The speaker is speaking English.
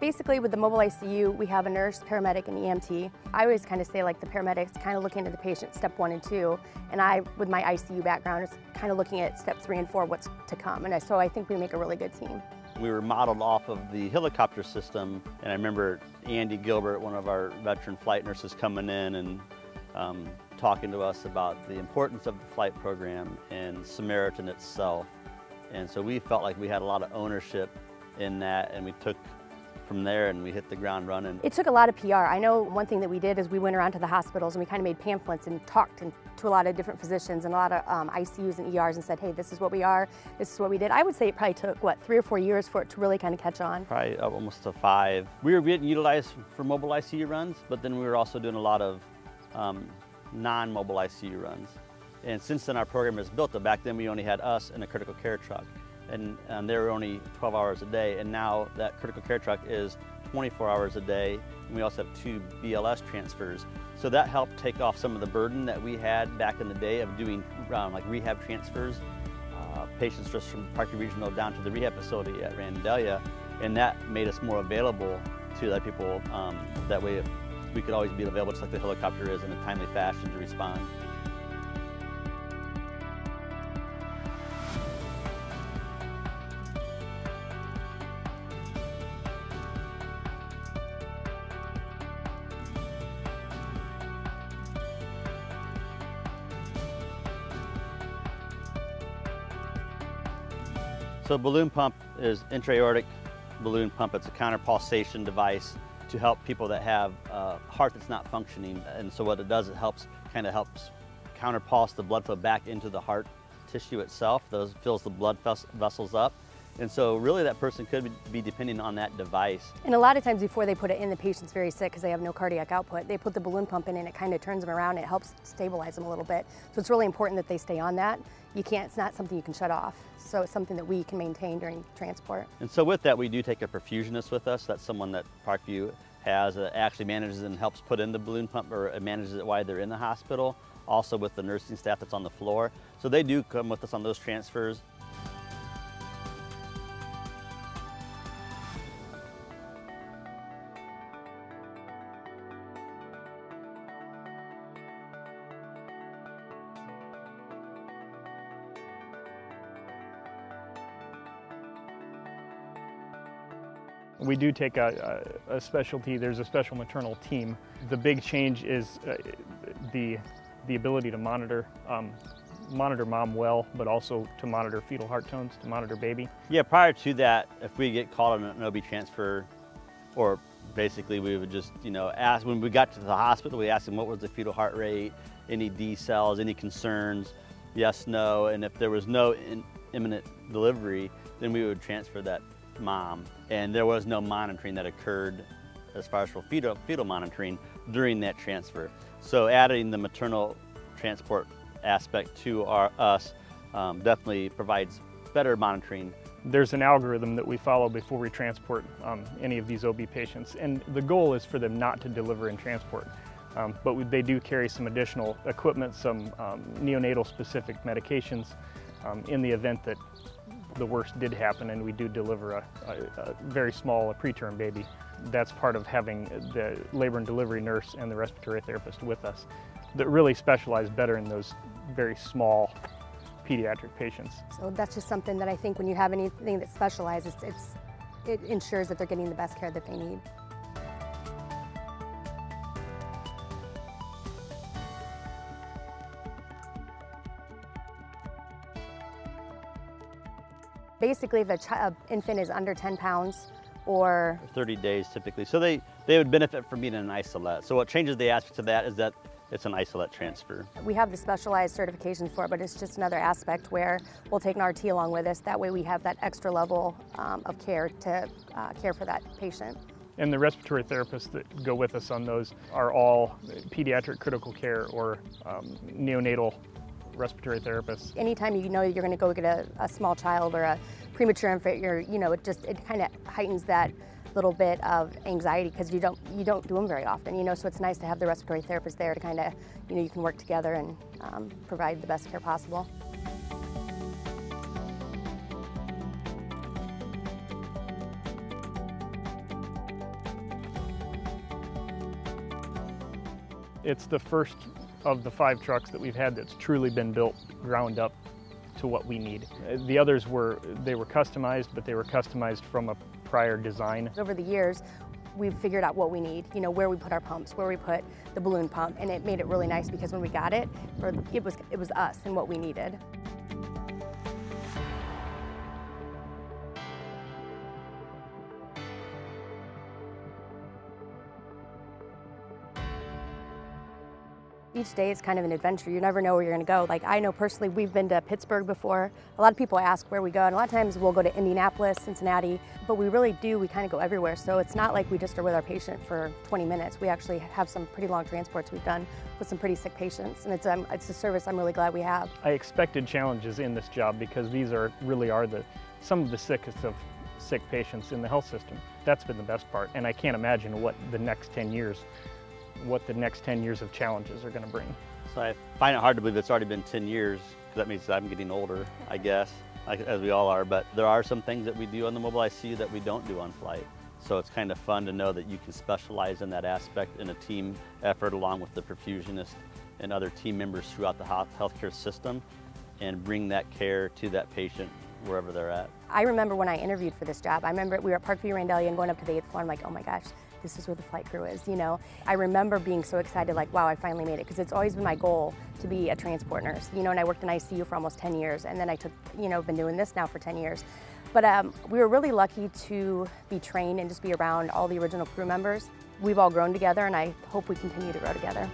Basically with the mobile ICU, we have a nurse, paramedic, and EMT. I always kind of say like the paramedics kind of looking at the patient step 1 and 2, and I, with my ICU background, is kind of looking at step 3 and 4, what's to come. And so I think we make a really good team. We were modeled off of the helicopter system, and I remember Andy Gilbert, one of our veteran flight nurses, coming in and talking to us about the importance of the flight program and Samaritan itself. And so we felt like we had a lot of ownership in that, and we took from there and we hit the ground running. It took a lot of PR. I know one thing that we did is we went around to the hospitals and we kind of made pamphlets and talked to a lot of different physicians and a lot of ICUs and ERs and said, hey, this is what we are, this is what we did. I would say it probably took, what, 3 or 4 years for it to really kind of catch on? Probably almost to 5. We were getting utilized for mobile ICU runs, but then we were also doing a lot of non-mobile ICU runs. And since then our program is built, back then we only had us and a critical care truck. And they were only 12 hours a day, and now that critical care truck is 24 hours a day, and we also have 2 BLS transfers. So that helped take off some of the burden that we had back in the day of doing like rehab transfers, patients just from Parkview Regional down to the rehab facility at Randalia, and that made us more available to other people. That way we could always be available just like the helicopter is in a timely fashion to respond. So balloon pump is intra-aortic balloon pump. It's a counterpulsation device to help people that have a heart that's not functioning. And so what it does, it helps counterpulse the blood flow back into the heart tissue itself. Those fills the blood vessels up. And so really that person could be depending on that device. And a lot of times before they put it in, the patient's very sick because they have no cardiac output. They put the balloon pump in and it kind of turns them around. It helps stabilize them a little bit. So it's really important that they stay on that. It's not something you can shut off. So it's something that we can maintain during transport. And so with that, we do take a perfusionist with us. That's someone that Parkview has actually manages and helps put in the balloon pump, or manages it while they're in the hospital. Also with the nursing staff that's on the floor. So they do come with us on those transfers. We do take a specialty, there's a special maternal team. The big change is the ability to monitor mom well, but also to monitor fetal heart tones, to monitor baby. Yeah, prior to that, if we get called on an OB transfer, or basically we would just, ask, when we got to the hospital, we asked them what was the fetal heart rate, any decels, any concerns, yes, no, and if there was no imminent delivery, then we would transfer that mom. And there was no monitoring that occurred as far as for fetal monitoring during that transfer. So adding the maternal transport aspect to us definitely provides better monitoring. There's an algorithm that we follow before we transport any of these OB patients, and the goal is for them not to deliver in transport. But they do carry some additional equipment, some neonatal specific medications in the event that the worst did happen and we do deliver a very small preterm baby. That's part of having the labor and delivery nurse and the respiratory therapist with us that really specialize better in those very small pediatric patients. So that's just something that I think when you have anything that specializes, it ensures that they're getting the best care that they need. Basically, if an infant is under 10 pounds or 30 days typically, so they would benefit from being in an isolate. So what changes the aspect of that is that it's an isolate transfer. We have the specialized certifications for it, but it's just another aspect where we'll take an RT along with us. That way we have that extra level of care to care for that patient. And the respiratory therapists that go with us on those are all pediatric critical care or neonatal respiratory therapists. Anytime you know you're going to go get a small child or a premature infant, it kind of heightens that little bit of anxiety because you don't do them very often, so it's nice to have the respiratory therapist there to kind of, you can work together and provide the best care possible. It's the first of the 5 trucks that we've had that's truly been built ground up to what we need. The others were customized, but they were customized from a prior design. Over the years, we've figured out what we need, you know, where we put our pumps, where we put the balloon pump, and it made it really nice because when we got it, it was us and what we needed. Each day is kind of an adventure. You never know where you're going to go. Like, I know personally, we've been to Pittsburgh before. A lot of people ask where we go, and a lot of times we'll go to Indianapolis, Cincinnati, but we really do, we kind of go everywhere. So it's not like we just are with our patient for 20 minutes. We actually have some pretty long transports we've done with some pretty sick patients, and it's a service I'm really glad we have. I expected challenges in this job because these really are some of the sickest of sick patients in the health system. That's been the best part, and I can't imagine what the next 10 years of challenges are going to bring. So I find it hard to believe it's already been 10 years, because that means I'm getting older, I guess, as we all are. But there are some things that we do on the mobile ICU that we don't do on flight. So it's kind of fun to know that you can specialize in that aspect in a team effort along with the perfusionist and other team members throughout the healthcare system and bring that care to that patient wherever they're at. I remember when I interviewed for this job, I remember we were at Parkview Randalia and going up to the 8th floor. I'm like, oh my gosh, this is where the flight crew is, you know. I remember being so excited, like, wow, I finally made it, because it's always been my goal to be a transport nurse, you know, and I worked in ICU for almost 10 years, and then I been doing this now for 10 years. But we were really lucky to be trained and just be around all the original crew members. We've all grown together, and I hope we continue to grow together.